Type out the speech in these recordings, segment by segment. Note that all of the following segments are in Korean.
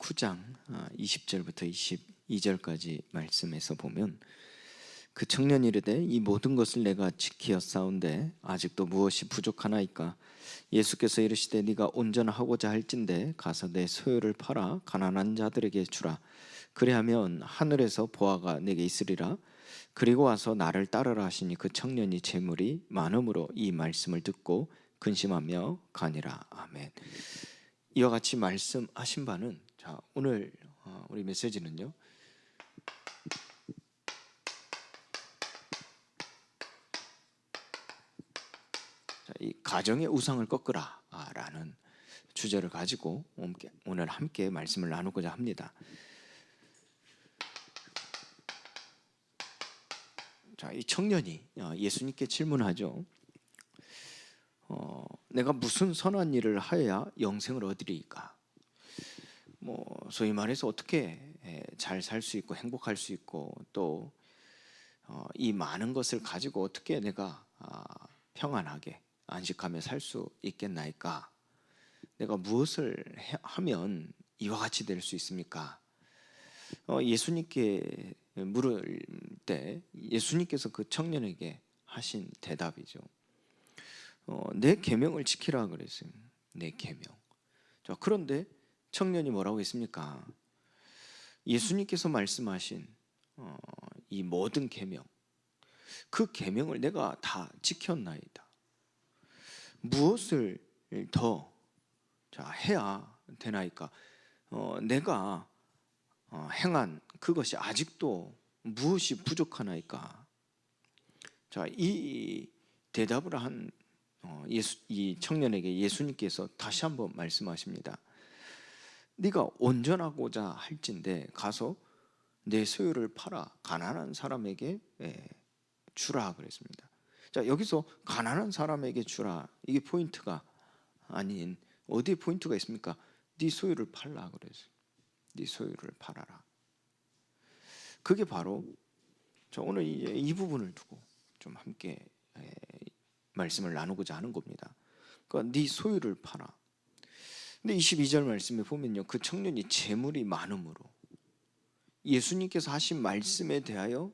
9장 20절부터 22절까지 말씀에서 보면, 그 청년이 이르되 이 모든 것을 내가 지키었사온데 아직도 무엇이 부족하나이까? 예수께서 이르시되 네가 온전하고자 할진대 가서 내 소유를 팔아 가난한 자들에게 주라. 그리하면 하늘에서 보화가 내게 있으리라. 그리고 와서 나를 따르라 하시니 그 청년이 재물이 많음으로 이 말씀을 듣고 근심하며 가니라. 아멘. 이와 같이 말씀하신 바는, 자, 오늘 우리 메시지는요, 이 가정의 우상을 꺾으라 라는 주제를 가지고 오늘 함께 말씀을 나누고자 합니다. 자, 이 청년이 예수님께 질문하죠. 내가 무슨 선한 일을 하여야 영생을 얻으리이까? 소위 말해서 어떻게 잘 살 수 있고 행복할 수 있고, 또 이 많은 것을 가지고 어떻게 내가 평안하게 안식하며 살 수 있겠나이까? 내가 무엇을 하면 이와 같이 될 수 있습니까? 예수님께 물을 때 예수님께서 그 청년에게 하신 대답이죠. 내 계명을 지키라 그랬어요. 내 계명. 자, 그런데 청년이 뭐라고 했습니까? 예수님께서 말씀하신 이 모든 계명, 그 계명을 내가 다 지켰나이다. 무엇을 더 해야 되나이까? 내가 행한 그것이 아직도 무엇이 부족하나이까? 자, 이 대답을 한 이 청년에게 예수님께서 다시 한번 말씀하십니다. 네가 온전하고자 할진대 가서 내 소유를 팔아 가난한 사람에게 주라 그랬습니다. 자, 여기서 가난한 사람에게 주라, 이게 포인트가 아닌 어디에 포인트가 있습니까? 네 소유를 팔라 그랬어요. 네 소유를 팔아라. 그게 바로 오늘 이 부분을 두고 좀 함께 말씀을 나누고자 하는 겁니다. 그러니까 네 소유를 팔아. 근데 22절 말씀에 보면요, 그 청년이 재물이 많음으로 예수님께서 하신 말씀에 대하여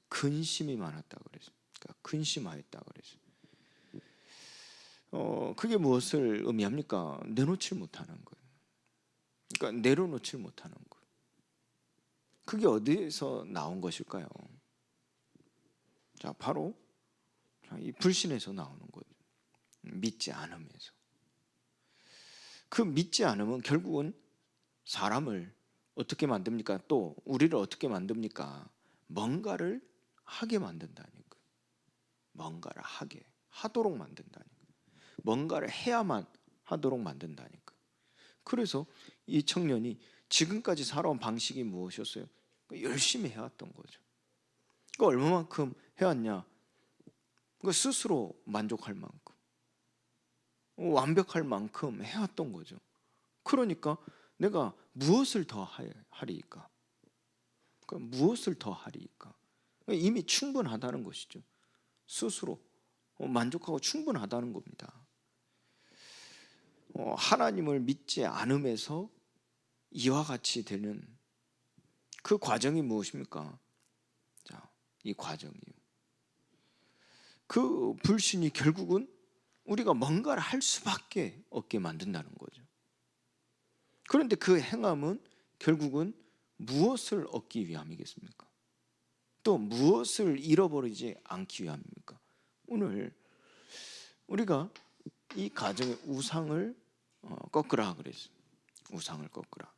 근심이 많았다고 그랬어요. 그러니까 근심하였다고 그랬어요. 그게 무엇을 의미합니까? 내놓질 못하는 거예요. 그러니까 내려놓질 못하는 거예요. 그게 어디에서 나온 것일까요? 자, 바로 이 불신에서 나오는 거죠. 믿지 않음에서. 그 믿지 않음은 결국은 사람을 어떻게 만듭니까? 또 우리를 어떻게 만듭니까? 뭔가를 하게 만든다니까. 뭔가를 하도록 만든다니까. 뭔가를 해야만 하도록 만든다니까. 그래서 이 청년이 지금까지 살아온 방식이 무엇이었어요? 열심히 해왔던 거죠. 그 얼마만큼 해왔냐? 스스로 만족할 만큼, 완벽할 만큼 해왔던 거죠. 그러니까 내가 무엇을 더 하리이까? 그러니까 무엇을 더 하리이까? 이미 충분하다는 것이죠. 스스로 만족하고 충분하다는 겁니다. 하나님을 믿지 않음에서 이와 같이 되는 그 과정이 무엇입니까? 자, 이 과정이요. 그 불신이 결국은 우리가 뭔가를 할 수밖에 없게 만든다는 거죠. 그런데 그 행함은 결국은 무엇을 얻기 위함이겠습니까? 또 무엇을 잃어버리지 않기 위함입니까? 오늘 우리가 이 가정의 우상을 꺾으라 그랬어요. 우상을 꺾으라.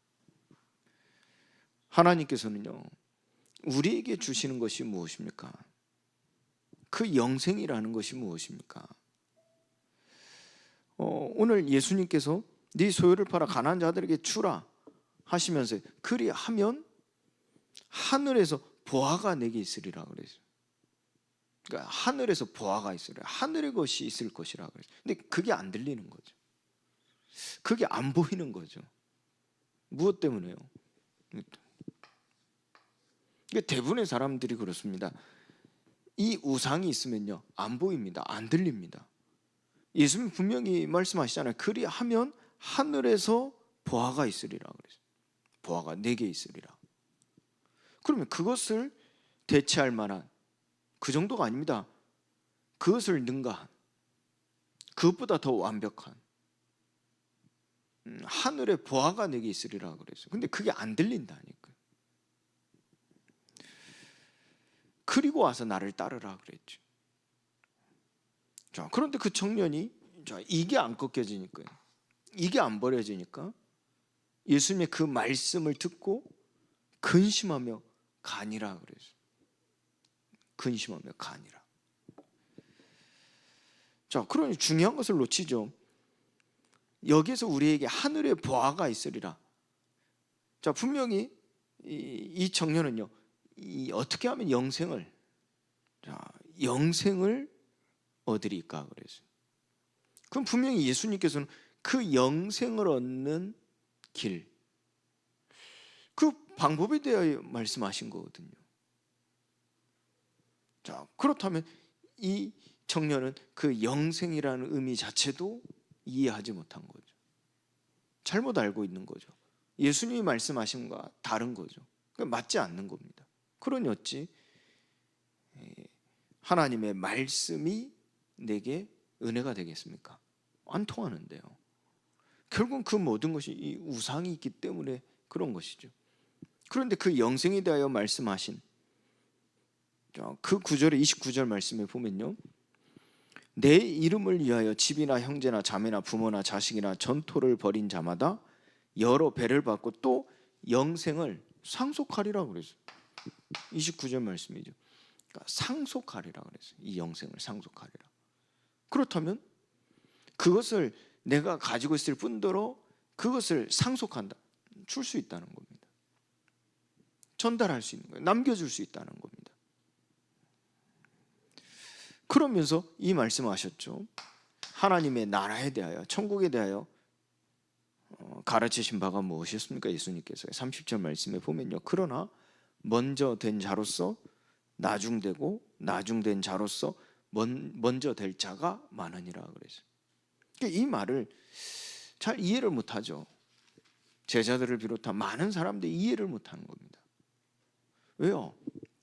하나님께서는요, 우리에게 주시는 것이 무엇입니까? 그 영생이라는 것이 무엇입니까? 오늘 예수님께서 네 소유를 팔아 가난한 자들에게 주라 하시면서 그리하면 하늘에서 보화가 내게 있으리라 그랬어요. 그러니까 하늘에서 보화가 있으리라, 하늘의 것이 있을 것이라 그랬어요. 근데 그게 안 들리는 거죠. 그게 안 보이는 거죠. 무엇 때문에요? 대부분의 사람들이 그렇습니다. 이 우상이 있으면요, 안 보입니다. 안 들립니다. 예수님 분명히 말씀하시잖아요. 그리하면 하늘에서 보화가 있으리라 그랬어요. 보화가 내게 있으리라. 그러면 그것을 대체할 만한, 그 정도가 아닙니다. 그것을 능가한, 그것보다 더 완벽한 하늘의 보화가 내게 있으리라 그랬어요. 근데 그게 안 들린다니까. 그리고 와서 나를 따르라 그랬죠. 자, 그런데 그 청년이, 자, 이게 안 꺾여지니까, 이게 안 버려지니까 예수님의 그 말씀을 듣고 근심하며 가니라 그랬어요. 근심하며 가니라. 자, 그러니 중요한 것을 놓치죠. 여기에서 우리에게 하늘의 보화가 있으리라. 자, 분명히 이 청년은요, 어떻게 하면 영생을 얻으리까 그랬어요. 그럼 분명히 예수님께서는 그 영생을 얻는 길, 그 방법에 대하여 말씀하신 거거든요. 자, 그렇다면 이 청년은 그 영생이라는 의미 자체도 이해하지 못한 거죠. 잘못 알고 있는 거죠. 예수님이 말씀하신 것과 다른 거죠. 맞지 않는 겁니다. 그러니 어찌 하나님의 말씀이 내게 은혜가 되겠습니까? 안 통하는데요. 결국은 그 모든 것이 이 우상이 있기 때문에 그런 것이죠. 그런데 그 영생에 대하여 말씀하신 그 9절에 29절 말씀에 보면요, 내 이름을 위하여 집이나 형제나 자매나 부모나 자식이나 전토를 벌인 자마다 여러 배를 받고 또 영생을 상속하리라 그랬어요. 29절 말씀이죠. 그러니까 상속하리라 그랬어요. 이 영생을 상속하리라. 그렇다면 그것을 내가 가지고 있을 뿐더러 그것을 상속한다, 줄 수 있다는 겁니다. 전달할 수 있는 거예요. 남겨줄 수 있다는 겁니다. 그러면서 이 말씀을 하셨죠. 하나님의 나라에 대하여, 천국에 대하여 가르치신 바가 무엇이었습니까? 예수님께서 30절 말씀에 보면요, 그러나 먼저 된 자로서 나중되고 나중된 자로서 먼저 될 자가 많으니라 그랬어요. 이 말을 잘 이해를 못하죠. 제자들을 비롯한 많은 사람들이 이해를 못하는 겁니다. 왜요?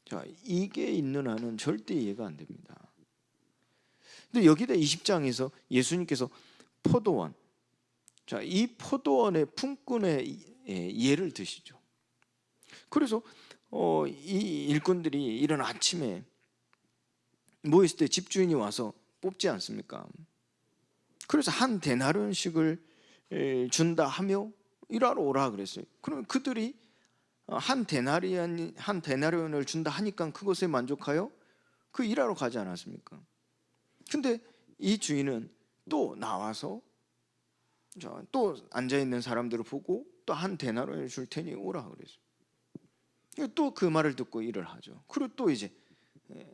자, 이게 있는 한은 절대 이해가 안 됩니다. 근데 여기다 20장에서 예수님께서 포도원, 자, 이 포도원의 품꾼의 예를 드시죠. 그래서 이 일꾼들이 이런 아침에 모였을 때 집주인이 와서 뽑지 않습니까? 그래서 한 데나리온씩을 준다 하며 일하러 오라 그랬어요. 그러면 그들이 한 데나리온을 준다 하니까 그것에 만족하여 그 일하러 가지 않았습니까? 근데 이 주인은 또 나와서 또 앉아있는 사람들을 보고 또 한 데나리온을 줄 테니 오라 그랬어요. 또 그 말을 듣고 일을 하죠. 그리고 또 이제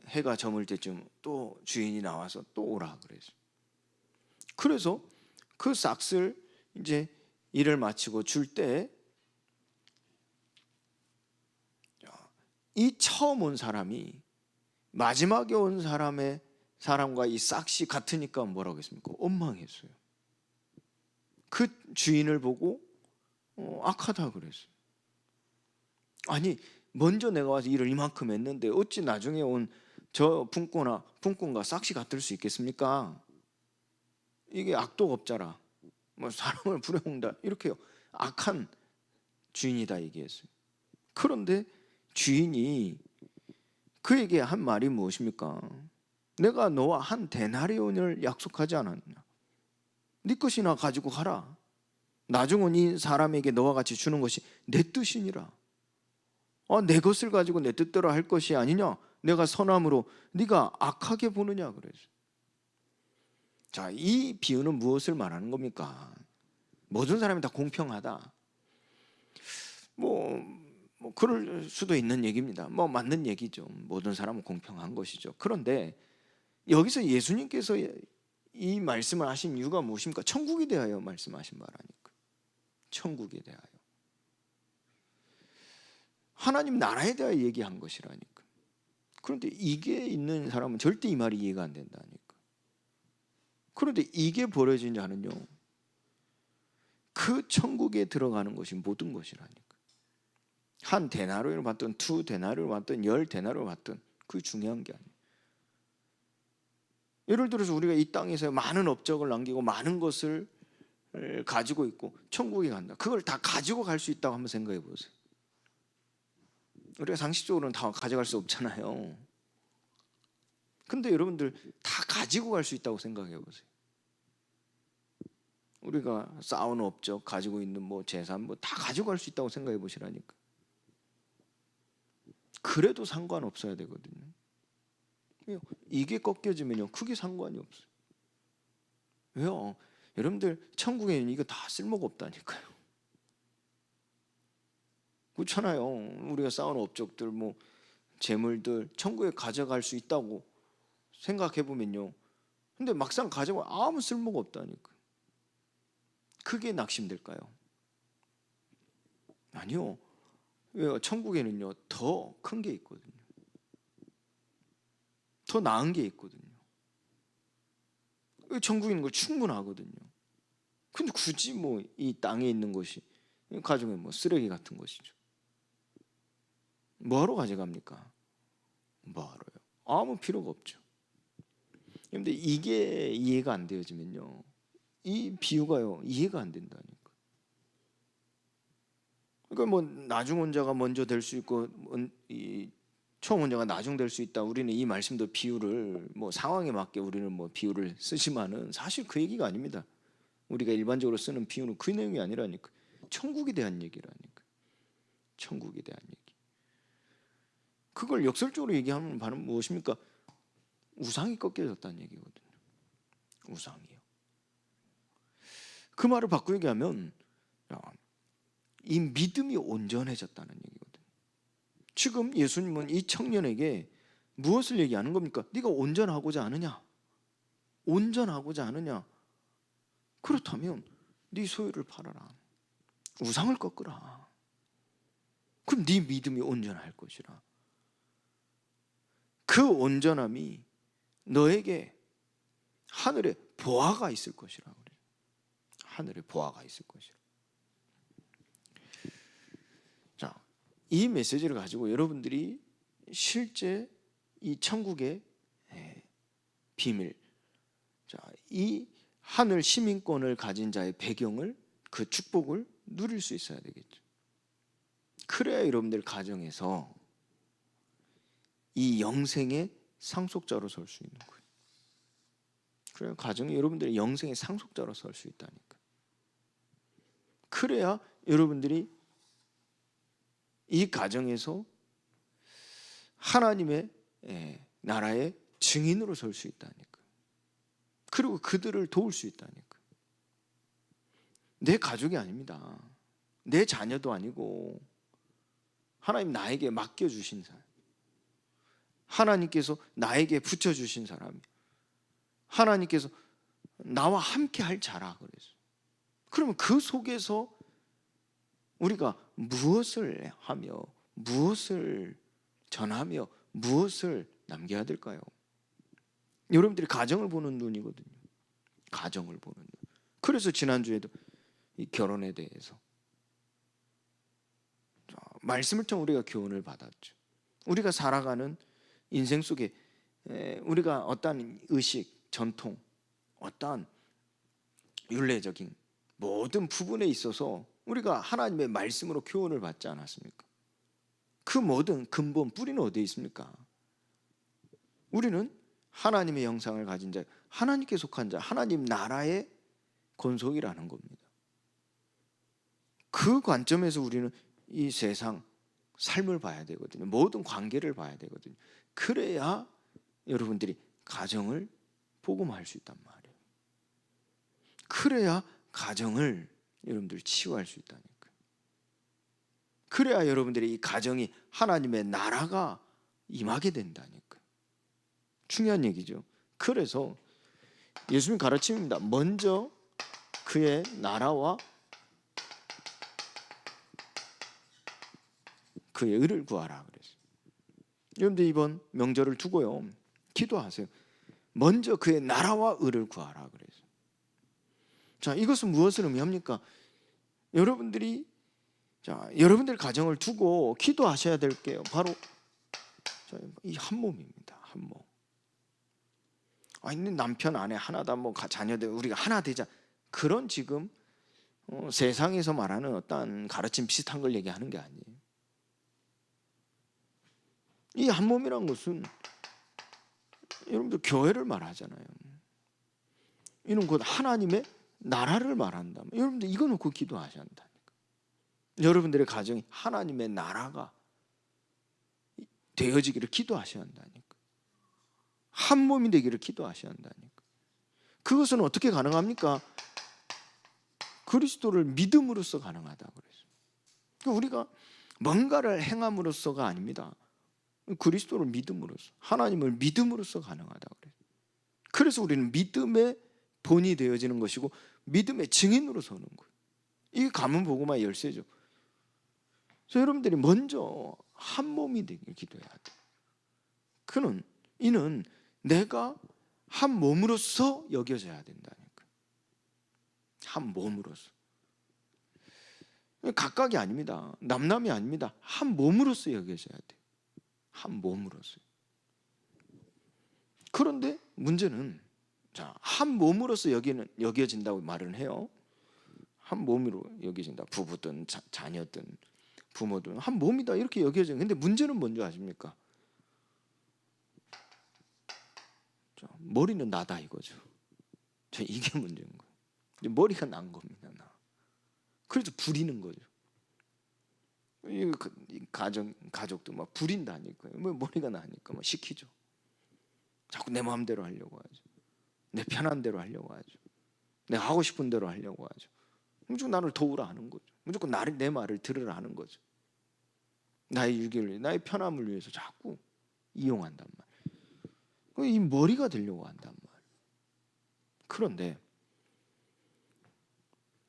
해가 저물 때쯤 또 주인이 나와서 또 오라 그랬어요. 그래서 그 싹을 이제 일을 마치고 줄 때 이 처음 온 사람이 마지막에 온 사람과 이 싹이 같으니까 뭐라고 했습니까? 원망했어요. 그 주인을 보고 악하다 그랬어요. 아니, 먼저 내가 와서 일을 이만큼 했는데 어찌 나중에 온 저 품꾼과 싹이 같을 수 있겠습니까? 이게 악독업자라, 뭐 사람을 부려먹는다, 이렇게 악한 주인이다 얘기했어요. 그런데 주인이 그에게 한 말이 무엇입니까? 내가 너와 한 데나리온을 약속하지 않았느냐? 네 것이나 가지고 가라. 나중은 이 사람에게 너와 같이 주는 것이 내 뜻이니라. 내 것을 가지고 내 뜻대로 할 것이 아니냐? 내가 선함으로 네가 악하게 보느냐 그랬어요. 자, 이 비유는 무엇을 말하는 겁니까? 모든 사람이 다 공평하다, 뭐 그럴 수도 있는 얘기입니다. 맞는 얘기죠. 모든 사람은 공평한 것이죠. 그런데 여기서 예수님께서 이 말씀을 하신 이유가 무엇입니까? 천국에 대하여 말씀하신 바라니까. 천국에 대하여, 하나님 나라에 대하여 얘기한 것이라니까. 그런데 이게 있는 사람은 절대 이 말이 이해가 안 된다니까. 그런데 이게 벌어진 자는요, 그 천국에 들어가는 것이 모든 것이라니까. 한 데나리온을 받든 두 데나리온을 받든 10데나리온을 받든 그게 중요한 게 아니에요. 예를 들어서 우리가 이 땅에서 많은 업적을 남기고 많은 것을 가지고 있고 천국에 간다. 그걸 다 가지고 갈 수 있다고 한번 생각해 보세요. 우리가 상식적으로는 다 가져갈 수 없잖아요. 근데 여러분들 다 가지고 갈 수 있다고 생각해 보세요. 우리가 쌓아온 업적, 가지고 있는 뭐 재산 뭐 다 가지고 갈 수 있다고 생각해 보시라니까. 그래도 상관없어야 되거든요. 이게 꺾여지면요 크게 상관이 없어요. 왜요? 여러분들 천국에는 이거 다 쓸모가 없다니까요. 그렇잖아요. 우리가 쌓아온 업적들 뭐 재물들 천국에 가져갈 수 있다고 생각해 보면요. 근데 막상 가져가 아무 쓸모가 없다니까. 그게 낙심될까요? 아니요. 왜요? 천국에는요 더 큰 게 있거든요. 더 나은 게 있거든요. 천국에 있는 거 충분하거든요. 근데 굳이 뭐 이 땅에 있는 것이 가정에 뭐 쓰레기 같은 것이죠. 뭐하러 가져갑니까? 뭐하러요? 아무 필요가 없죠. 근데 이게 이해가 안 되어지면요 이 비유가요 이해가 안 된다니까. 그러니까 뭐 나중 혼자가 먼저 될 수 있고 이 처음 혼자가 나중 될 수 있다. 우리는 이 말씀도 비유를 뭐 상황에 맞게 우리는 뭐 비유를 쓰지만은 사실 그 얘기가 아닙니다. 우리가 일반적으로 쓰는 비유는 그 내용이 아니라니까. 천국에 대한 얘기라니까. 천국에 대한 얘기. 그걸 역설적으로 얘기하면 바로 무엇입니까? 우상이 꺾여졌다는 얘기거든요. 우상이요. 그 말을 바꾸게 하면 이 믿음이 온전해졌다는 얘기거든요. 지금 예수님은 이 청년에게 무엇을 얘기하는 겁니까? 네가 온전하고자 하느냐? 온전하고자 하느냐? 그렇다면 네 소유를 팔아라. 우상을 꺾으라. 그럼 네 믿음이 온전할 것이라. 그 온전함이 너에게 하늘에 보화가 있을 것이라 그래요. 하늘에 보화가 있을 것이라. 자, 이 메시지를 가지고 여러분들이 실제 이 천국의 비밀, 자, 이 하늘 시민권을 가진 자의 배경을 그 축복을 누릴 수 있어야 되겠죠. 그래야 여러분들 가정에서 이 영생의 상속자로 설 수 있는 거예요. 그래야 가정이 여러분들의 영생의 상속자로 설 수 있다니까. 그래야 여러분들이 이 가정에서 하나님의 나라의 증인으로 설 수 있다니까. 그리고 그들을 도울 수 있다니까. 내 가족이 아닙니다. 내 자녀도 아니고 하나님 나에게 맡겨주신 사람, 하나님께서 나에게 붙여주신 사람이, 하나님께서 나와 함께 할 자라 그래서. 그러면 그 속에서 우리가 무엇을 하며 무엇을 전하며 무엇을 남겨야 될까요? 여러분들이 가정을 보는 눈이거든요. 가정을 보는 눈. 그래서 지난주에도 이 결혼에 대해서 말씀을 통해 우리가 교훈을 받았죠. 우리가 살아가는 인생 속에 우리가 어떠한 의식, 전통, 어떠한 율례적인 모든 부분에 있어서 우리가 하나님의 말씀으로 교훈을 받지 않았습니까? 그 모든 근본 뿌리는 어디에 있습니까? 우리는 하나님의 형상을 가진 자, 하나님께 속한 자, 하나님 나라의 권속이라는 겁니다. 그 관점에서 우리는 이 세상 삶을 봐야 되거든요. 모든 관계를 봐야 되거든요. 그래야 여러분들이 가정을 복음화할 수 있단 말이에요. 그래야 가정을 여러분들이 치유할 수 있다니까. 그래야 여러분들이 이 가정이 하나님의 나라가 임하게 된다니까. 중요한 얘기죠. 그래서 예수님 가르침입니다. 먼저 그의 나라와 그의 의를 구하라 그랬어요. 여러분들 이번 명절을 두고요 기도하세요. 먼저 그의 나라와 의를 구하라 그랬어요. 자, 이것은 무엇을 의미합니까? 여러분들이 자, 여러분들 가정을 두고 기도하셔야 될 게요, 바로 이 한 몸입니다. 한 몸. 아니, 남편 아내 하나다, 뭐 자녀들 우리가 하나 되자, 그런 지금 세상에서 말하는 어떤 가르침 비슷한 걸 얘기하는 게 아니에요. 이 한 몸이란 것은 여러분들 교회를 말하잖아요. 이는 곧 하나님의 나라를 말한다. 여러분들 이거 놓고 기도하셔야 한다니까. 여러분들의 가정이 하나님의 나라가 되어지기를 기도하셔야 한다니까. 한 몸이 되기를 기도하셔야 한다니까. 그것은 어떻게 가능합니까? 그리스도를 믿음으로써 가능하다고 그랬어요. 우리가 뭔가를 행함으로써가 아닙니다. 그리스도를 믿음으로써, 하나님을 믿음으로써 가능하다고 그래요. 그래서 우리는 믿음의 본이 되어지는 것이고 믿음의 증인으로 서는 거예요. 이게 가문복음화의 열쇠죠. 그래서 여러분들이 먼저 한 몸이 되길 기도해야 돼요. 이는 내가 한 몸으로서 여겨져야 된다니까. 한 몸으로서. 각각이 아닙니다. 남남이 아닙니다. 한 몸으로서 여겨져야 돼요. 한 몸으로서. 그런데 문제는, 자, 한 몸으로서 여겨진다고 말은 해요. 한 몸으로 여겨진다. 부부든 자녀든 부모든 한 몸이다 이렇게 여겨져요. 근데 문제는 뭔지 아십니까? 자, 머리는 나다 이거죠. 자, 이게 문제인 거예요. 머리가 난 겁니다. 나. 그래서 부리는 거죠. 이 가족도 막 부린다니까요. 뭐 머리가 나니까 막 시키죠. 자꾸 내 마음대로 하려고 하죠. 내 편한 대로 하려고 하죠. 내가 하고 싶은 대로 하려고 하죠. 무조건 나를 도우라 하는 거죠. 무조건 내 말을 들으라 하는 거죠. 나의 유기를, 나의 편함을 위해서 자꾸 이용한단 말이에요. 이 머리가 되려고 한단 말이에요. 그런데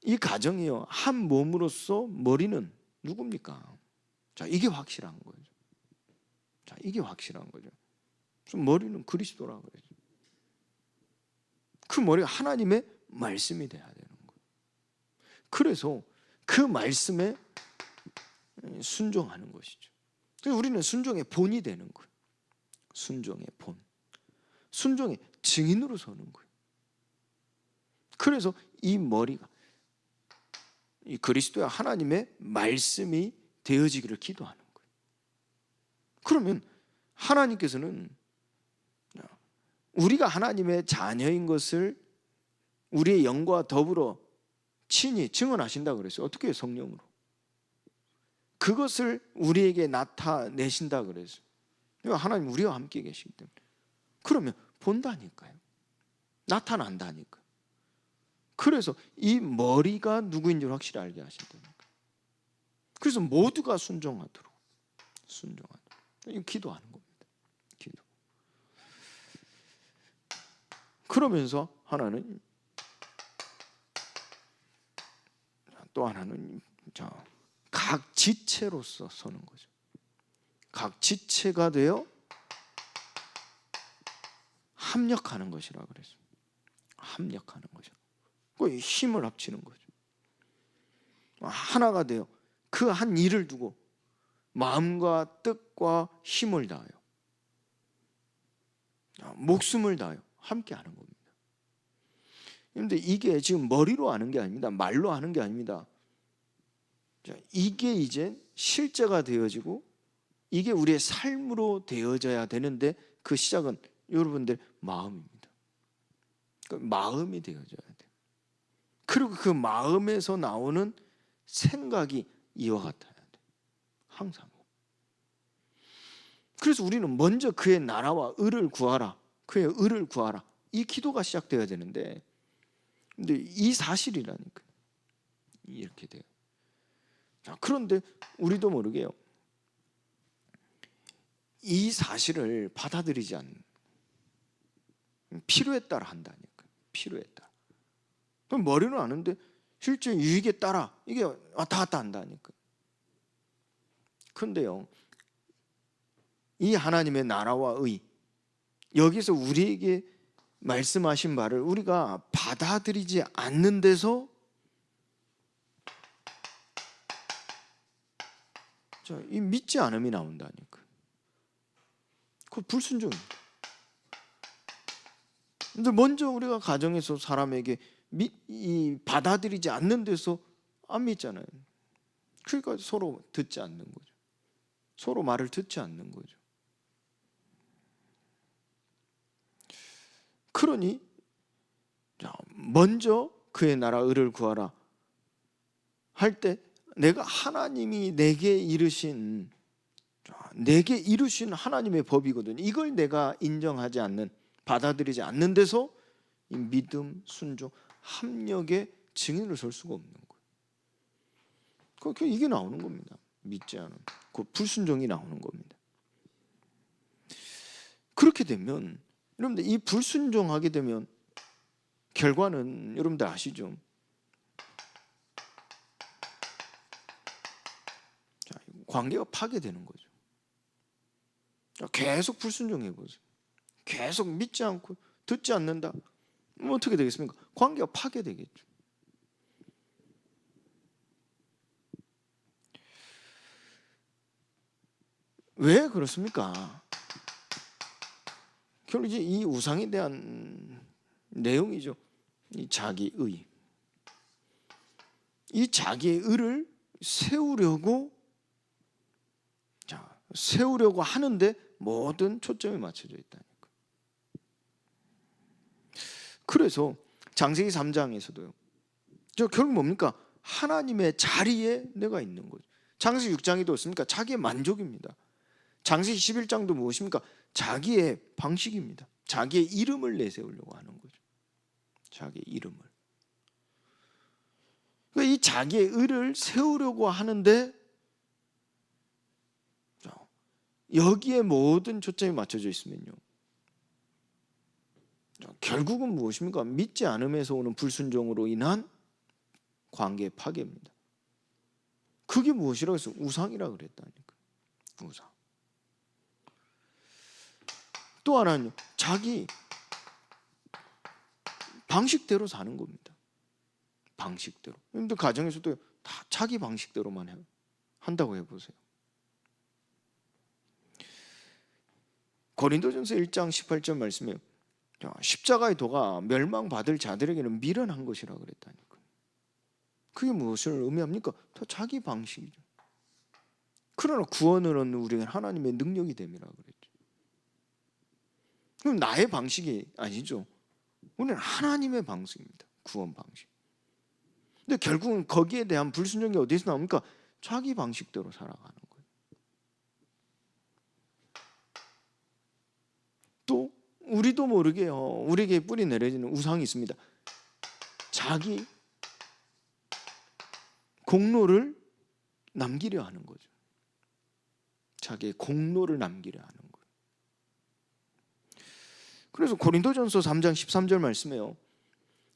이 가정이요, 한 몸으로서 머리는 누굽니까? 자, 이게 확실한 거죠. 자, 이게 확실한 거죠. 머리는 그리스도라고 그러죠. 그 머리가 하나님의 말씀이 돼야 되는 거예요. 그래서 그 말씀에 순종하는 것이죠. 그래서 우리는 순종의 본이 되는 거예요. 순종의 본. 순종의 증인으로 서는 거예요. 그래서 이 머리가 이 그리스도의 하나님의 말씀이 되어지기를 기도하는 거예요. 그러면 하나님께서는 우리가 하나님의 자녀인 것을 우리의 영과 더불어 친히 증언하신다고 그랬어요. 어떻게 해요? 성령으로. 그것을 우리에게 나타내신다고 그랬어요. 하나님 우리와 함께 계시기 때문에. 그러면 본다니까요. 나타난다니까요. 그래서 이 머리가 누구인 줄 확실히 알게 하신다니까요. 그래서 모두가 순종하도록. 이거 기도하는 겁니다. 기도. 그러면서 하나는, 또 하나는 각 지체로서 서는 거죠. 각 지체가 되어 합력하는 것이라 그랬어요. 합력하는 거죠. 그 힘을 합치는 거죠. 하나가 되어 그 한 일을 두고 마음과 뜻과 힘을 다하여, 목숨을 다하여 함께 하는 겁니다. 그런데 이게 지금 머리로 하는 게 아닙니다. 말로 하는 게 아닙니다. 이게 이제 실제가 되어지고 이게 우리의 삶으로 되어져야 되는데 그 시작은 여러분들 마음입니다. 마음이 되어져야 돼요. 그리고 그 마음에서 나오는 생각이 이와 같아야 돼요. 항상. 그래서 우리는 먼저 그의 나라와 의를 구하라. 그의 의를 구하라. 이 기도가 시작되어야 되는데, 근데 이 사실이라니까 이렇게 돼요. 자, 그런데 우리도 모르게요, 이 사실을 받아들이지 않는, 필요에 따라 한다니까. 필요에 따라. 그럼 머리는 아는데 실제 유익에 따라 이게 왔다 갔다 한다니까. 그런데요, 이 하나님의 나라와 의, 여기서 우리에게 말씀하신 바를 우리가 받아들이지 않는 데서 자, 이 믿지 않음이 나온다니까. 그 불순종입니다. 근데 먼저 우리가 가정에서 사람에게 받아들이지 않는 데서 안 믿잖아요. 그러니까 서로 듣지 않는 거죠. 서로 말을 듣지 않는 거죠. 그러니 먼저 그의 나라 의를 구하라 할 때 내가 하나님이 내게 이르신 하나님의 법이거든요. 이걸 내가 인정하지 않는, 받아들이지 않는 데서 이 믿음, 순종, 합력의 증인을 설 수가 없는 거예요. 이게 나오는 겁니다. 믿지 않음, 그 불순종이 나오는 겁니다. 그렇게 되면 여러분들 이 불순종하게 되면 결과는 여러분들 아시죠? 자, 관계가 파괴되는 거죠. 자, 계속 불순종해 보세요. 계속 믿지 않고 듣지 않는다. 뭐 어떻게 되겠습니까? 관계가 파괴되겠죠. 왜 그렇습니까? 결국 이제 이 우상에 대한 내용이죠. 이 자기의. 이 자기의 의를 세우려고 하는데 모든 초점이 맞춰져 있다니까. 그래서 창세기 3장에서도요. 결국 뭡니까? 하나님의 자리에 내가 있는 거죠. 창세기 6장에도 있습니까? 자기의 만족입니다. 창세기 11장도 무엇입니까? 자기의 방식입니다. 자기의 이름을 내세우려고 하는 거죠. 자기의 이름을. 그러니까 이 자기의 의를 세우려고 하는데 여기에 모든 초점이 맞춰져 있으면요. 결국은 무엇입니까? 믿지 않음에서 오는 불순종으로 인한 관계의 파괴입니다. 그게 무엇이라고 해서 우상이라고 그랬다니까. 우상. 또 하나는요. 자기 방식대로 사는 겁니다. 방식대로. 여러분들 가정에서도 다 자기 방식대로만 한다고 해보세요. 고린도전서 1장 18절 말씀에 십자가의 도가 멸망받을 자들에게는 미련한 것이라고 그랬다니까. 그게 무엇을 의미합니까? 다 자기 방식이죠. 그러나 구원을 얻는 우리는 하나님의 능력이 됨이라고 그랬죠. 그럼 나의 방식이 아니죠. 우리는 하나님의 방식입니다. 구원 방식. 근데 결국은 거기에 대한 불순종이 어디서 나옵니까? 자기 방식대로 살아가는 거예요. 또 우리도 모르게 우리에게 뿌리 내려지는 우상이 있습니다. 자기 공로를 남기려 하는 거죠. 자기의 공로를 남기려 하는 거예요. 그래서 고린도전서 3장 13절 말씀에요.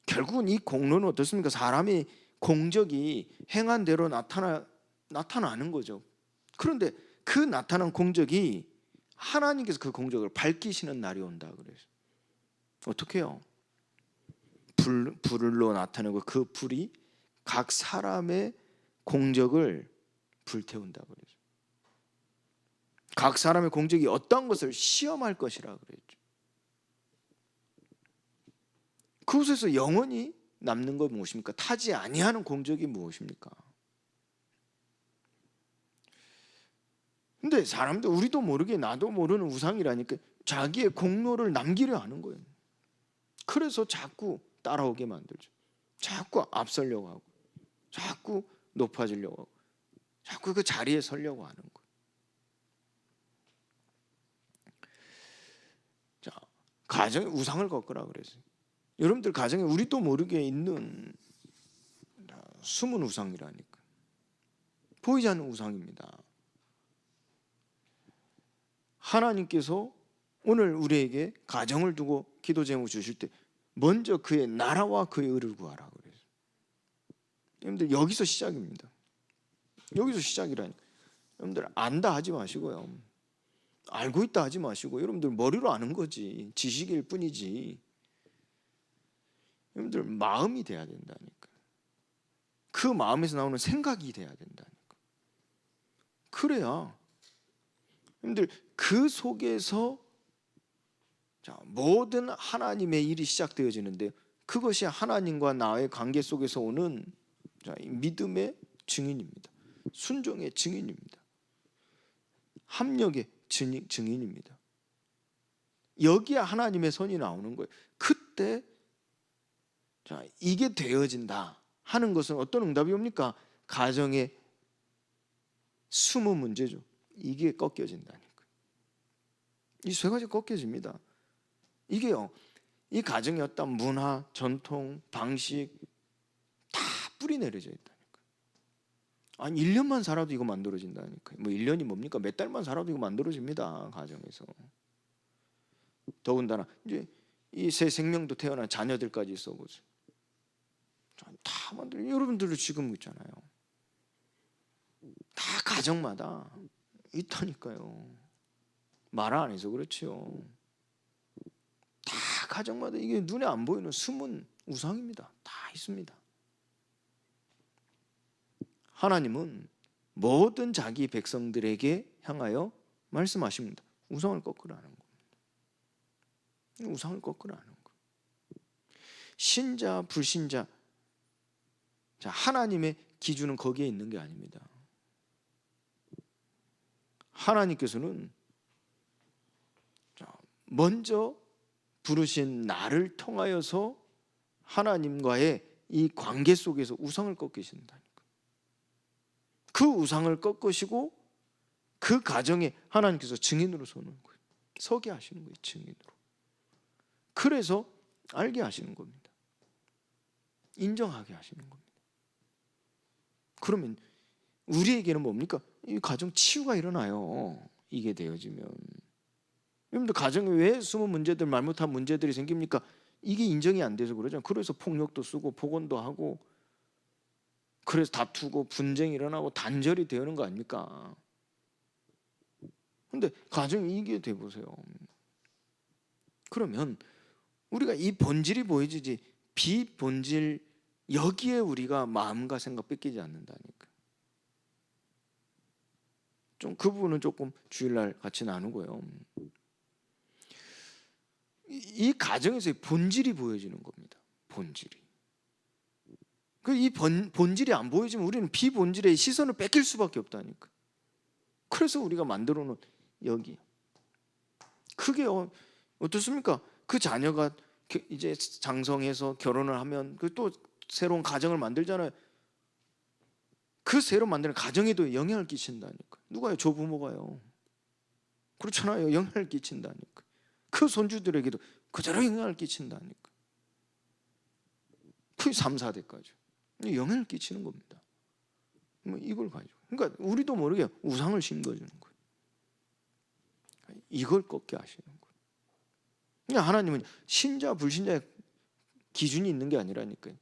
결국은 이 공로는 어떻습니까? 사람의 공적이 행한 대로 나타나는 거죠. 그런데 그 나타난 공적이 하나님께서 그 공적을 밝히시는 날이 온다 그래서 어떻게 해요? 불로 나타내고 그 불이 각 사람의 공적을 불태운다 그러죠. 각 사람의 공적이 어떤 것을 시험할 것이라 그랬죠. 그곳에서 영원히 남는 건 무엇입니까? 타지 아니하는 공적이 무엇입니까? 근데 사람들 우리도 모르게 나도 모르는 우상이라니까 자기의 공로를 남기려 하는 거예요. 그래서 자꾸 따라오게 만들죠. 자꾸 앞서려고 하고 자꾸 높아지려고 하고 자꾸 그 자리에 서려고 하는 거예요. 자, 가정에 우상을 걷거라 그랬어요. 여러분들 가정에 우리도 모르게 있는 숨은 우상이라니까. 보이지 않는 우상입니다. 하나님께서 오늘 우리에게 가정을 두고 기도 제목 주실 때 먼저 그의 나라와 그의 의를 구하라 그래요. 여러분들 여기서 시작입니다. 여기서 시작이라니까. 여러분들 안다 하지 마시고요. 알고 있다 하지 마시고 여러분들 머리로 아는 거지. 지식일 뿐이지. 여러분들 마음이 돼야 된다니까. 그 마음에서 나오는 생각이 돼야 된다니까. 그래야 여러분들 그 속에서 모든 하나님의 일이 시작되어지는데, 그것이 하나님과 나의 관계 속에서 오는 믿음의 증인입니다. 순종의 증인입니다. 합력의 증인입니다. 여기에 하나님의 선이 나오는 거예요. 그때 이게 되어진다 하는 것은 어떤 응답이 옵니까? 가정의 숨은 문제죠. 이게 꺾여진다니까. 이 세 가지 꺾여집니다. 이게요, 이 가정의 어떤 문화, 전통, 방식 다 뿌리 내려져 있다니까. 아니 1년만 살아도 이거 만들어진다니까. 뭐 1년이 뭡니까? 몇 달만 살아도 이거 만들어집니다. 가정에서. 더군다나 이제 이 새 생명도 태어난 자녀들까지 있어보세요. 다 만들어. 여러분들도 지금 있잖아요. 다 가정마다 있다니까요. 말 안 해서 그렇지요. 다 가정마다 이게 눈에 안 보이는 숨은 우상입니다. 다 있습니다. 하나님은 모든 자기 백성들에게 향하여 말씀하십니다. 우상을 꺾으라는 겁니다. 우상을 꺾으라는 거. 신자, 불신자, 하나님의 기준은 거기에 있는 게 아닙니다. 하나님께서는 먼저 부르신 나를 통하여서 하나님과의 이 관계 속에서 우상을 꺾으신다니까. 그 우상을 꺾으시고 그 가정에 하나님께서 증인으로 서는 거예요. 서게 하시는 거예요. 증인으로. 그래서 알게 하시는 겁니다. 인정하게 하시는 겁니다. 그러면 우리에게는 뭡니까? 이 가정 치유가 일어나요. 이게 되어지면. 여러분들 가정에 왜 숨은 문제들, 말 못한 문제들이 생깁니까? 이게 인정이 안 돼서 그러죠. 그래서 폭력도 쓰고 폭언도 하고, 그래서 다투고 분쟁이 일어나고 단절이 되는 거 아닙니까? 근데 가정이 이게 돼 보세요. 그러면 우리가 이 본질이 보여지지 비본질, 여기에 우리가 마음과 생각 뺏기지 않는다니까. 좀 그 부분은 조금 주일날 같이 나누고요. 이 가정에서의 본질이 보여지는 겁니다. 본질이. 이 본질이 안 보여지면 우리는 비본질의 시선을 뺏길 수밖에 없다니까. 그래서 우리가 만들어 놓은 여기. 그게 어떻습니까? 그 자녀가 이제 장성해서 결혼을 하면 그 또 새로운 가정을 만들잖아요. 그 새로 만드는 가정에도 영향을 끼친다니까. 누가요? 조부모가요. 그렇잖아요. 영향을 끼친다니까. 그 손주들에게도 그대로 영향을 끼친다니까. 그 3, 4대까지 영향을 끼치는 겁니다. 뭐 이걸 가지고. 그러니까 우리도 모르게 우상을 심어주는 거예요. 이걸 꺾게 하시는 거예요. 그러니까 하나님은 신자 불신자의 기준이 있는 게 아니라니까요.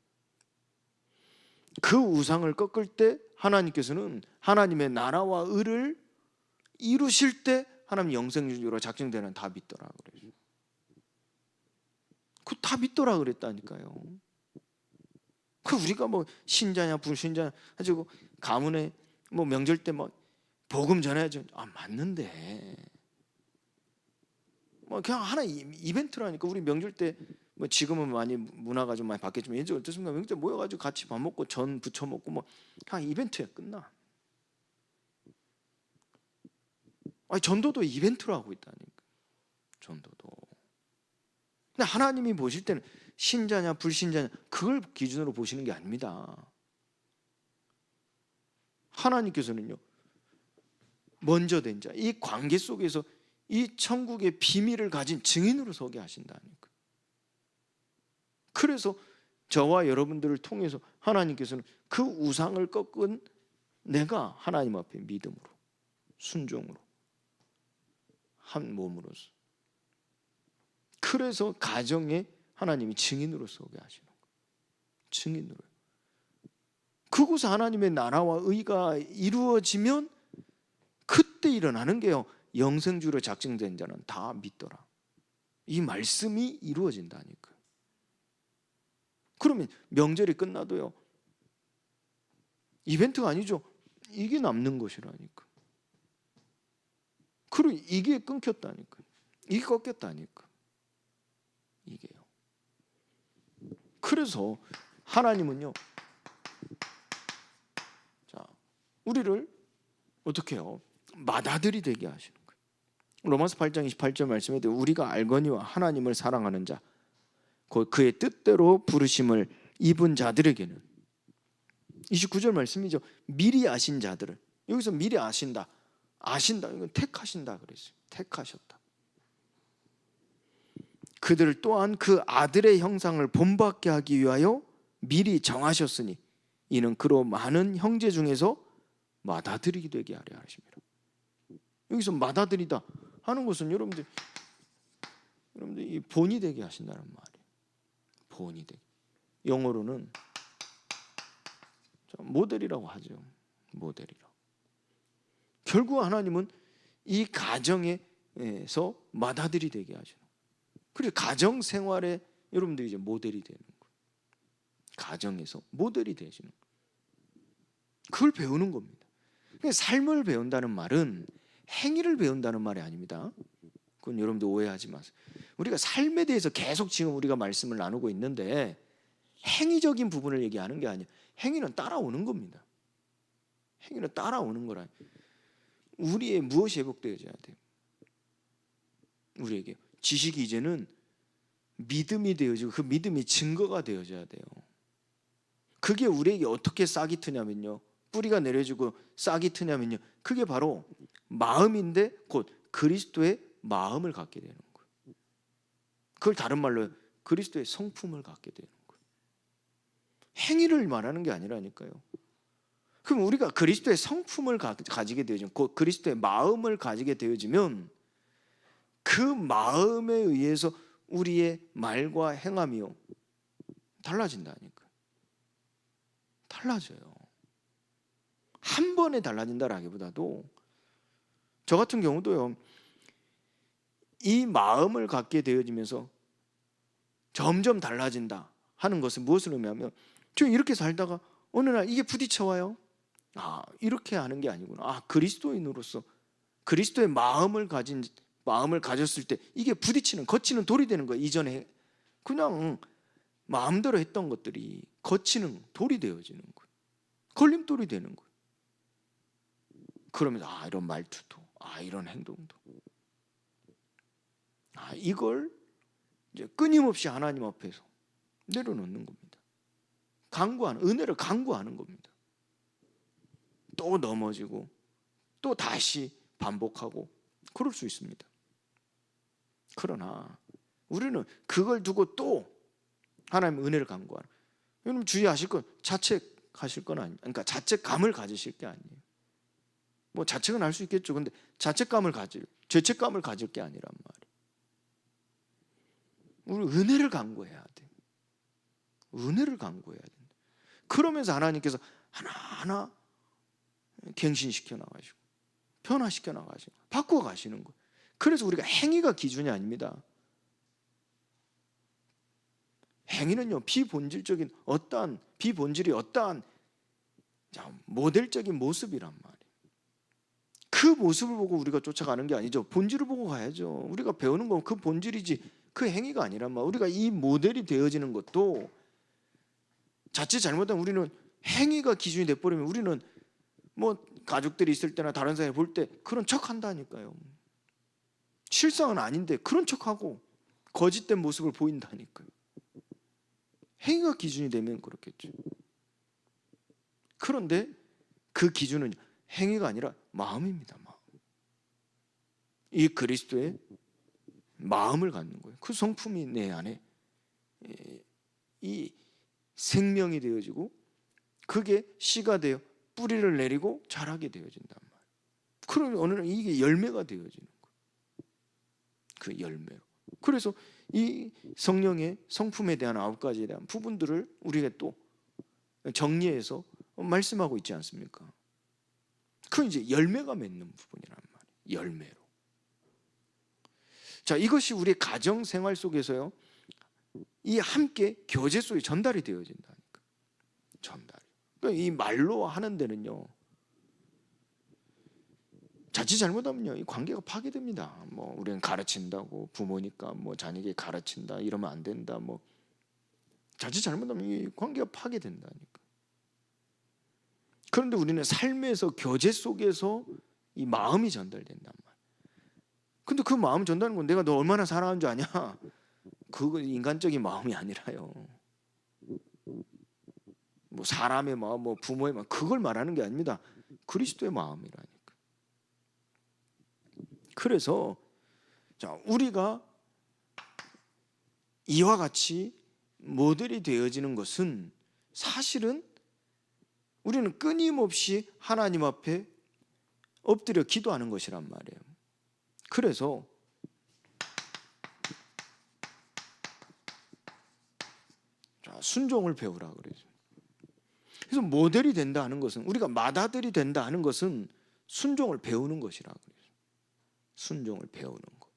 그 우상을 꺾을 때 하나님께서는 하나님의 나라와 의를 이루실 때 하나님 영생주로 작정되는 다 믿더라 그래요. 그 다 믿더라 그랬다니까요. 그 우리가 뭐 신자냐 불신자냐 가지고 가문에 뭐 명절 때 뭐 복음 전해야죠. 아 맞는데 뭐 그냥 하나 이벤트라니까. 우리 명절 때 뭐 지금은 많이 문화가 좀 많이 바뀌었지만 예전에 어떻습니까? 명절 모여가지고 같이 밥 먹고 전 부쳐 먹고 뭐 그냥 이벤트야 끝나. 아니 전도도 이벤트로 하고 있다니까. 전도도. 근데 하나님이 보실 때는 신자냐 불신자냐 그걸 기준으로 보시는 게 아닙니다. 하나님께서는요 먼저 된 자, 이 관계 속에서 이 천국의 비밀을 가진 증인으로 서게 하신다니까. 그래서 저와 여러분들을 통해서 하나님께서는 그 우상을 꺾은 내가 하나님 앞에 믿음으로 순종으로 한 몸으로서, 그래서 가정에 하나님이 증인으로 서게 하시는 거예요. 증인으로. 그곳에 하나님의 나라와 의가 이루어지면 그때 일어나는 게요, 영생주로 작정된 자는 다 믿더라. 이 말씀이 이루어진다니까. 그러면 명절이 끝나도요 이벤트가 아니죠. 이게 남는 것이라니까. 그리고 이게 끊겼다니까. 이게 꺾였다니까. 이게요. 그래서 하나님은요, 자, 우리를 어떻게 해요? 맏아들이 되게 하시는 거예요. 로마서 8장 28절 말씀에 우리가 알거니와 하나님을 사랑하는 자, 그의 뜻대로 부르심을 입은 자들에게는, 29절 말씀이죠. 미리 아신 자들을, 여기서 미리 아신다, 이건 택하신다 그랬어요. 택하셨다. 그들을 또한 그 아들의 형상을 본받게 하기 위하여 미리 정하셨으니 이는 그로 많은 형제 중에서 맏아들이 되게 하려 하십니다. 여기서 맏아들이다 하는 것은 여러분들 이 본이 되게 하신다는 말이에요. 본이 되게. 영어로는 모델이라고 하죠. 모델이라고. 결국 하나님은 이 가정에서 맏아들이 되게 하시는. 그래서 가정 생활에 여러분들이 이제 모델이 되는 거예요. 가정에서 모델이 되시는 거예요. 그걸 배우는 겁니다. 삶을 배운다는 말은 행위를 배운다는 말이 아닙니다. 그건 여러분들 오해하지 마세요. 우리가 삶에 대해서 계속 지금 우리가 말씀을 나누고 있는데 행위적인 부분을 얘기하는 게 아니에요. 행위는 따라오는 겁니다. 행위는 따라오는 거라. 우리의 무엇이 회복되어져야 돼요? 우리에게 지식이 이제는 믿음이 되어지고 그 믿음이 증거가 되어져야 돼요. 그게 우리에게 어떻게 싹이 트냐면요, 뿌리가 내려지고 싹이 트냐면요, 그게 바로 마음인데 곧 그리스도의 마음을 갖게 되는 거예요. 그걸 다른 말로 그리스도의 성품을 갖게 되는 거예요. 행위를 말하는 게 아니라니까요. 그럼 우리가 그리스도의 성품을 가지게 되어지면, 곧 그리스도의 마음을 가지게 되어지면 그 마음에 의해서 우리의 말과 행함이요 달라진다니까. 달라져요. 한 번에 달라진다라기보다도 저 같은 경우도요, 이 마음을 갖게 되어지면서 점점 달라진다 하는 것은 무엇을 의미하면, 저 이렇게 살다가 어느 날 이게 부딪혀와요. 이렇게 하는 게 아니구나. 그리스도인으로서 그리스도의 마음을 가졌을 때 이게 부딪히는, 거치는 돌이 되는 거예요. 이전에 그냥 마음대로 했던 것들이 거치는 돌이 되어지는 거예요. 걸림돌이 되는 거예요. 그러면서 이런 말투도, 이런 행동도, 이걸 이제 끊임없이 하나님 앞에서 내려놓는 겁니다. 은혜를 강구하는 겁니다. 또 넘어지고 또 다시 반복하고 그럴 수 있습니다. 그러나 우리는 그걸 두고 또 하나님의 은혜를 간구하는. 여러분 주의하실 건 자책하실 건 아니에요. 그러니까 자책감을 가지실 게 아니에요. 뭐 자책은 할 수 있겠죠. 근데 죄책감을 가질 게 아니란 말이에요. 우리 은혜를 간구해야 돼요. 은혜를 간구해야 된다. 그러면서 하나님께서 하나하나 갱신시켜 나가시고 변화시켜 나가시고 바꾸어 가시는 거예요. 그래서 우리가 행위가 기준이 아닙니다. 행위는요, 비본질이 어떠한 모델적인 모습이란 말이에요. 그 모습을 보고 우리가 쫓아가는 게 아니죠. 본질을 보고 가야죠. 우리가 배우는 건 그 본질이지 그 행위가 아니란 말이에요. 우리가 이 모델이 되어지는 것도 자칫 잘못하면 우리는 행위가 기준이 돼버리면 우리는 뭐 가족들이 있을 때나 다른 사람이 볼 때 그런 척 한다니까요. 실상은 아닌데 그런 척하고 거짓된 모습을 보인다니까요. 행위가 기준이 되면 그렇겠죠. 그런데 그 기준은 행위가 아니라 마음입니다. 마음. 이 그리스도의 마음을 갖는 거예요. 그 성품이 내 안에 이 생명이 되어지고 그게 씨가 되어 뿌리를 내리고 자라게 되어진단 말이에요. 그러면 어느 날 이게 열매가 되어지는 거예요. 그 열매로. 그래서 이 성령의 성품에 대한 9가지에 대한 부분들을 우리가 또 정리해서 말씀하고 있지 않습니까? 그건 이제 열매가 맺는 부분이란 말이에요. 열매로. 자, 이것이 우리의 가정 생활 속에서요, 이 함께 교제 속에 전달이 되어진다니까. 전달이. 그러니까 이 말로 하는 데는요, 자칫 잘못하면요, 이 관계가 파괴됩니다. 뭐 우리는 가르친다고, 부모니까 뭐 자녀에게 가르친다 이러면 안 된다, 뭐 자칫 잘못하면 이 관계가 파괴된다니까. 그런데 우리는 삶에서, 교제 속에서 이 마음이 전달된단 말이야. 근데 그 마음 전달하는 건 내가 너 얼마나 사랑하는 줄 아냐? 그거 인간적인 마음이 아니라요, 뭐 사람의 마음, 뭐 부모의 마음, 그걸 말하는 게 아닙니다. 그리스도의 마음이라니까. 그래서 자, 우리가 이와 같이 모델이 되어지는 것은 사실은 우리는 끊임없이 하나님 앞에 엎드려 기도하는 것이란 말이에요. 그래서 자, 순종을 배우라 그러죠. 그래서 모델이 된다 하는 것은, 우리가 맏아들이 된다 하는 것은 순종을 배우는 것이라 그래요. 순종을 배우는 것.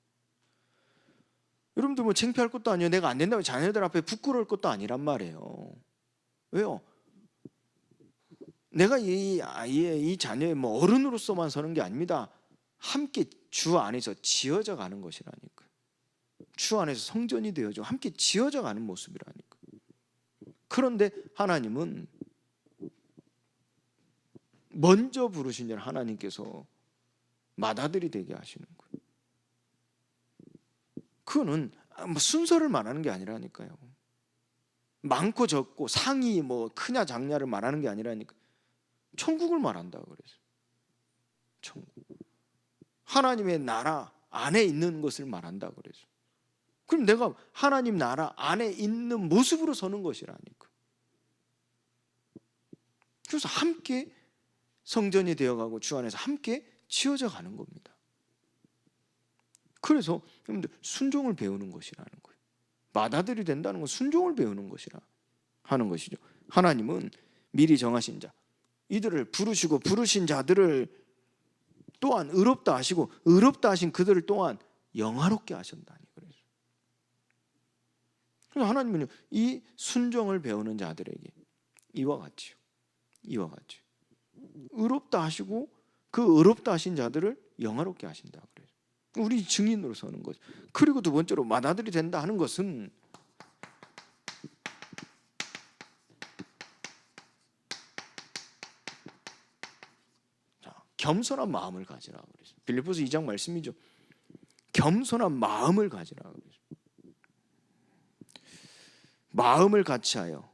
여러분들 뭐 창피할 것도 아니에요. 내가 안 된다고 자녀들 앞에 부끄러울 것도 아니란 말이에요. 왜요? 내가 이 아이의, 이 자녀의 뭐 어른으로서만 서는 게 아닙니다. 함께 주 안에서 지어져 가는 것이라니까. 주 안에서 성전이 되어져 함께 지어져 가는 모습이라니까. 그런데 하나님은 먼저 부르신 자 하나님께서 맏아들이 되게 하시는 거예요. 그거는 뭐 순서를 말하는 게 아니라니까요. 많고 적고 상이 뭐 크냐 작냐를 말하는 게 아니라니까. 천국을 말한다 그래서. 천국. 하나님의 나라 안에 있는 것을 말한다 그래서. 그럼 내가 하나님 나라 안에 있는 모습으로 서는 것이라니까. 그래서 함께 성전이 되어가고 주 안에서 함께 지어져 가는 겁니다. 그래서 여러분들 순종을 배우는 것이라는 거예요. 맏아들이 된다는 건 순종을 배우는 것이라 하는 것이죠. 하나님은 미리 정하신 자, 이들을 부르시고 부르신 자들을 또한 의롭다 하시고 의롭다 하신 그들을 또한 영화롭게 하신다니 그래서. 그래서 하나님은요, 이 순종을 배우는 자들에게 이와 같이요, 이와 같이 의롭다 하시고 그 의롭다 하신 자들을 영화롭게 하신다 그래요. 우리 증인으로 서는 거죠. 그리고 두 번째로 맏아들이 된다 하는 것은 겸손한 마음을 가지라 그래서. 빌립보서 2장 말씀이죠. 겸손한 마음을 가지라 그래서. 마음을 같이하여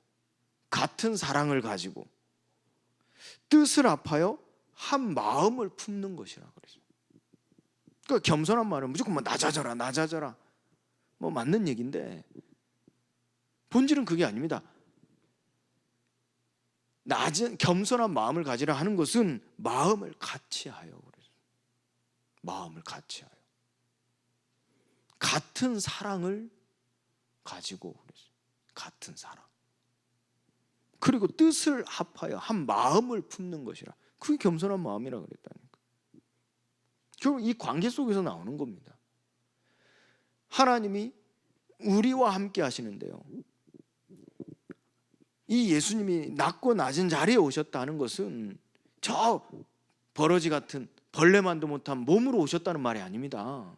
같은 사랑을 가지고 뜻을 합하여 한 마음을 품는 것이라 그래서. 그러니까 겸손한 말은 무조건 뭐 낮아져라 낮아져라 뭐 맞는 얘기인데 본질은 그게 아닙니다. 낮은 겸손한 마음을 가지라 하는 것은 마음을 같이하여 그래서. 마음을 같이하여 같은 사랑을 가지고 그래서. 같은 사랑. 그리고 뜻을 합하여 한 마음을 품는 것이라. 그게 겸손한 마음이라 그랬다니까. 결국 이 관계 속에서 나오는 겁니다. 하나님이 우리와 함께 하시는데요, 이 예수님이 낮고 낮은 자리에 오셨다는 것은 저 버러지 같은 벌레만도 못한 몸으로 오셨다는 말이 아닙니다.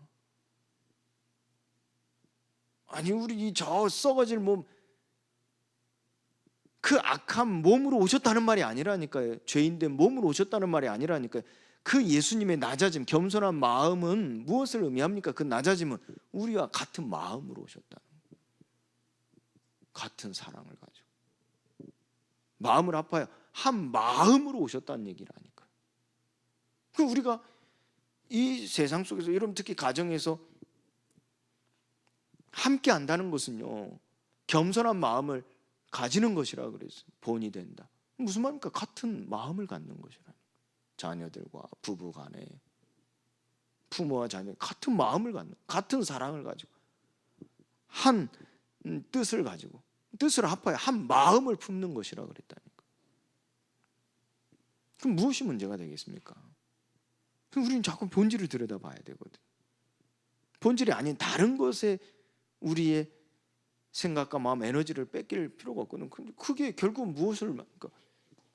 아니 우리 저 썩어질 몸, 그 악한 몸으로 오셨다는 말이 아니라니까요. 죄인된 몸으로 오셨다는 말이 아니라니까요. 그 예수님의 낮아짐, 겸손한 마음은 무엇을 의미합니까? 그 낮아짐은 우리와 같은 마음으로 오셨다는 거예요. 같은 사랑을 가지고 마음을 합하여 한 마음으로 오셨다는 얘기라니까요. 그 우리가 이 세상 속에서, 여러분 특히 가정에서 함께 한다는 것은요, 겸손한 마음을 가지는 것이라 그랬어요. 본이 된다. 무슨 말입니까? 같은 마음을 갖는 것이라니까. 자녀들과 부부 간에, 부모와 자녀 같은 마음을 갖는, 같은 사랑을 가지고 한 뜻을 가지고 뜻을 합하여 한 마음을 품는 것이라 그랬다니까. 그럼 무엇이 문제가 되겠습니까? 그럼 우리는 자꾸 본질을 들여다봐야 되거든. 본질이 아닌 다른 것에 우리의 생각과 마음, 에너지를 뺏길 필요가 없거든. 그게 결국 무엇을, 그러니까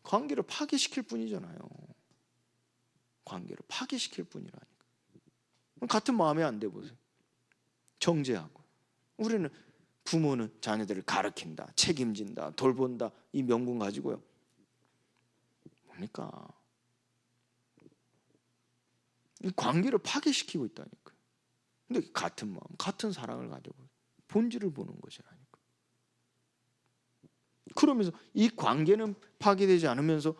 관계를 파괴시킬 뿐이잖아요. 관계를 파괴시킬 뿐이라니까. 같은 마음에 안 돼 보세요. 정죄하고. 우리는 부모는 자녀들을 가르친다, 책임진다, 돌본다, 이 명분 가지고요. 뭡니까? 이 관계를 파괴시키고 있다니까. 근데 같은 마음, 같은 사랑을 가지고 본질을 보는 것이라니까. 그러면서 이 관계는 파괴되지 않으면서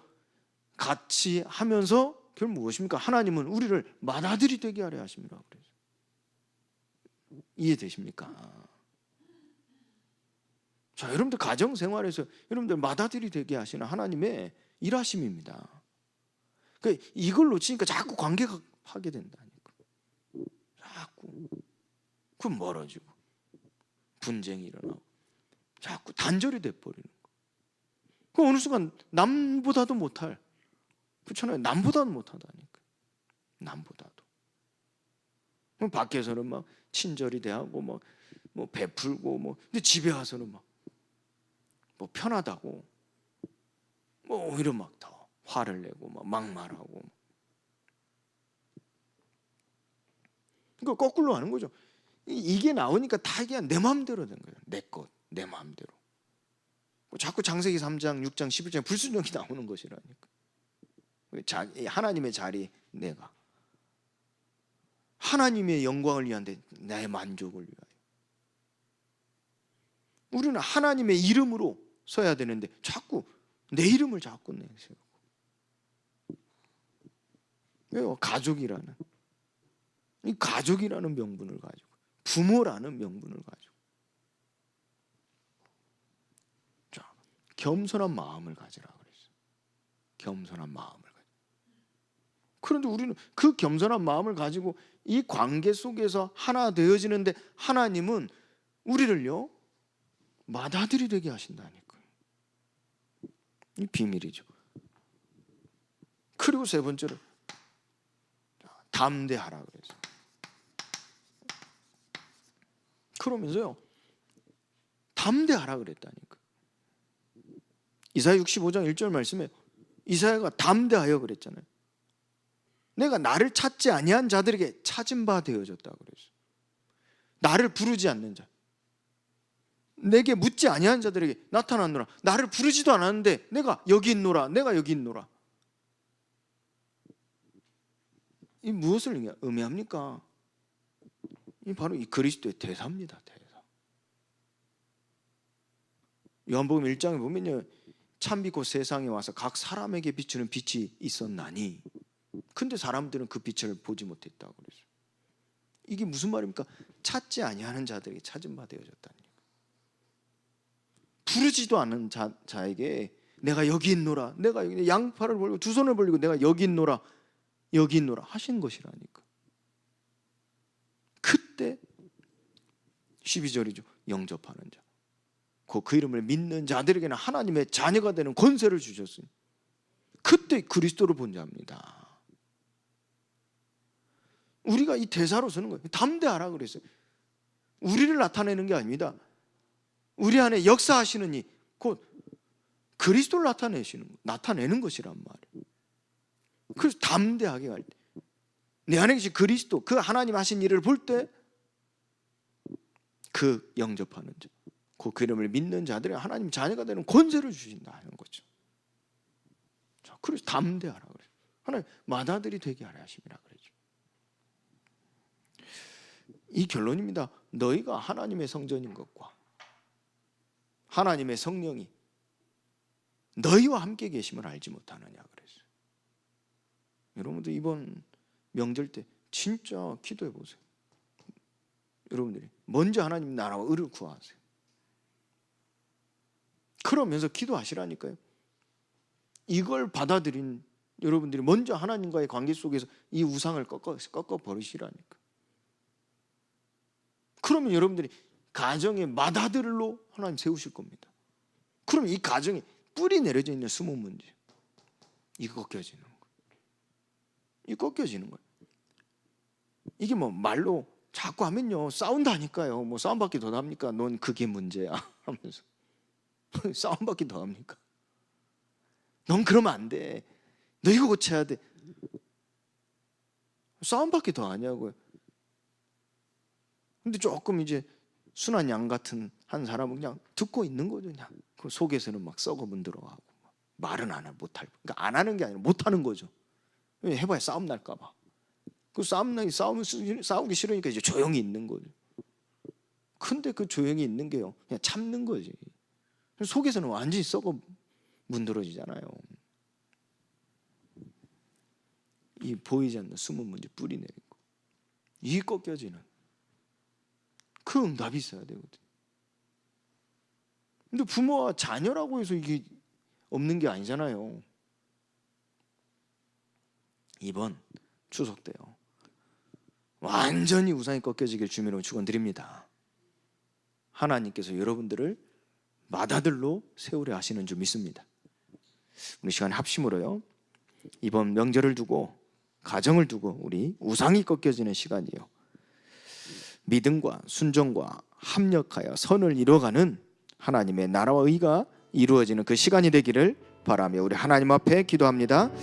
같이 하면서 결국 무엇입니까? 하나님은 우리를 맏아들이 되게 하려 하십니다. 그래서 이해되십니까? 자, 여러분들 가정 생활에서 여러분들 맏아들이 되게 하시는 하나님의 일하심입니다. 그러니까 이걸 놓치니까 자꾸 관계가 파괴된다니까. 자꾸 그럼 멀어지고 분쟁이 일어나고 자꾸 단절이 돼버리는 거. 그 어느 순간 남보다도 못할, 그렇잖아요. 남보다도 못하다니까. 남보다도. 밖에서는 막 친절히 대하고 뭐 베풀고 근데 집에 와서는 막 뭐 편하다고 뭐 오히려 막 더 화를 내고 막 막말하고. 그러니까 거꾸로 하는 거죠. 이게 나오니까 다 이게 내 마음대로 된 거예요. 내 것, 내 마음대로. 자꾸 창세기 3장, 6장, 11장에 불순종이 나오는 것이라니까. 하나님의 자리 내가. 하나님의 영광을 위한 데 나의 만족을 위하여. 우리는 하나님의 이름으로 서야 되는데 자꾸 내 이름을 자꾸 내세우고. 왜요? 가족이라는, 이 가족이라는 명분을 가지고, 부모라는 명분을 가지고. 자, 겸손한 마음을 가지라 그랬어요. 겸손한 마음을 가지고. 그런데 우리는 그 겸손한 마음을 가지고 이 관계 속에서 하나 되어지는데 하나님은 우리를요 맏아들이 되게 하신다니까요. 이 비밀이죠. 그리고 세 번째로 담대하라 그랬어요. 그러면서요 담대하라 그랬다니까. 이사야 65장 1절 말씀에 이사야가 담대하여 그랬잖아요. 내가 나를 찾지 아니한 자들에게 찾은 바 되어졌다 그랬어요. 나를 부르지 않는 자, 내게 묻지 아니한 자들에게 나타났노라. 나를 부르지도 않았는데 내가 여기 있노라, 내가 여기 있노라. 이 무엇을 의미합니까? 이 바로 이 그리스도의 대사입니다. 대사. 요한복음 1장에 보면요, 참빛 곧 세상에 와서 각 사람에게 비추는 빛이 있었나니, 근데 사람들은 그 빛을 보지 못했다고 그랬어요. 이게 무슨 말입니까? 찾지 아니하는 자들에게 찾은 바 되어졌다니. 부르지도 않은 자에게 내가 여기 있노라, 내가 여기, 양팔을 벌리고 두 손을 벌리고 내가 여기 있노라, 여기 있노라 하신 것이라니까. 그때 12절이죠. 영접하는 자, 그 이름을 믿는 자들에게는 하나님의 자녀가 되는 권세를 주셨으니, 그때 그리스도를 본 자입니다. 우리가 이 대사로 쓰는 거예요. 담대하라 그랬어요. 우리를 나타내는 게 아닙니다. 우리 안에 역사하시는 이 곧 그리스도를 나타내는 것이란 말이에요. 그래서 담대하게 갈 때, 내 안에 계신 그리스도, 그 하나님 하신 일을 볼 때 그 영접하는 자, 그 이름을 믿는 자들이 하나님 자녀가 되는 권세를 주신다 하는 거죠. 자, 그래서 담대하라 그래요. 하나님 맏아들이 되게 하려 하심이라 그러죠. 이 결론입니다. 너희가 하나님의 성전인 것과 하나님의 성령이 너희와 함께 계심을 알지 못하느냐 그랬어요. 여러분들 이번 명절 때 진짜 기도해 보세요. 여러분들이 먼저 하나님 나라와 의를 구하세요. 그러면서 기도하시라니까요. 이걸 받아들인 여러분들이 먼저 하나님과의 관계 속에서 이 우상을 꺾어 버리시라니까. 그러면 여러분들이 가정의 맏아들로 하나님 세우실 겁니다. 그럼 이 가정에 뿌리 내려져 있는 숨은 문제, 이거 꺾여지는 거예요. 이거 꺾여지는 거예요. 이게 뭐 말로 자꾸 하면요 싸운다니까요. 뭐 싸움밖에 더 합니까? 넌 그게 문제야 하면서 싸움밖에 더 합니까? 넌 그러면 안 돼. 너 이거 고쳐야 돼. 싸움밖에 더 아니냐고요. 근데 조금 이제 순한 양 같은 한 사람은 그냥 듣고 있는 거죠. 그냥 그 속에서는 막 썩어문 들어가고 말은 안 하고 못할. 그러니까 안 하는 게 아니라 못 하는 거죠. 해봐야 싸움 날까봐. 그 싸우기 싫으니까 이제 조용히 있는 거죠. 근데 그 조용히 있는 게요, 그냥 참는 거지. 속에서는 완전히 썩어 문드러지잖아요. 이 보이지 않는 숨은 문제 뿌리 내린 거, 이 꺾여지는 그 응답이 있어야 되거든. 근데 부모와 자녀라고 해서 이게 없는 게 아니잖아요. 이번 추석 때요, 완전히 우상이 꺾여지길 주님으로 축원드립니다. 하나님께서 여러분들을 맏아들로 세우려 하시는 줄 믿습니다. 우리 시간에 합심으로요, 이번 명절을 두고, 가정을 두고 우리 우상이 꺾여지는 시간이요, 믿음과 순종과 합력하여 선을 이루어가는 하나님의 나라와 의가 이루어지는 그 시간이 되기를 바라며 우리 하나님 앞에 기도합니다.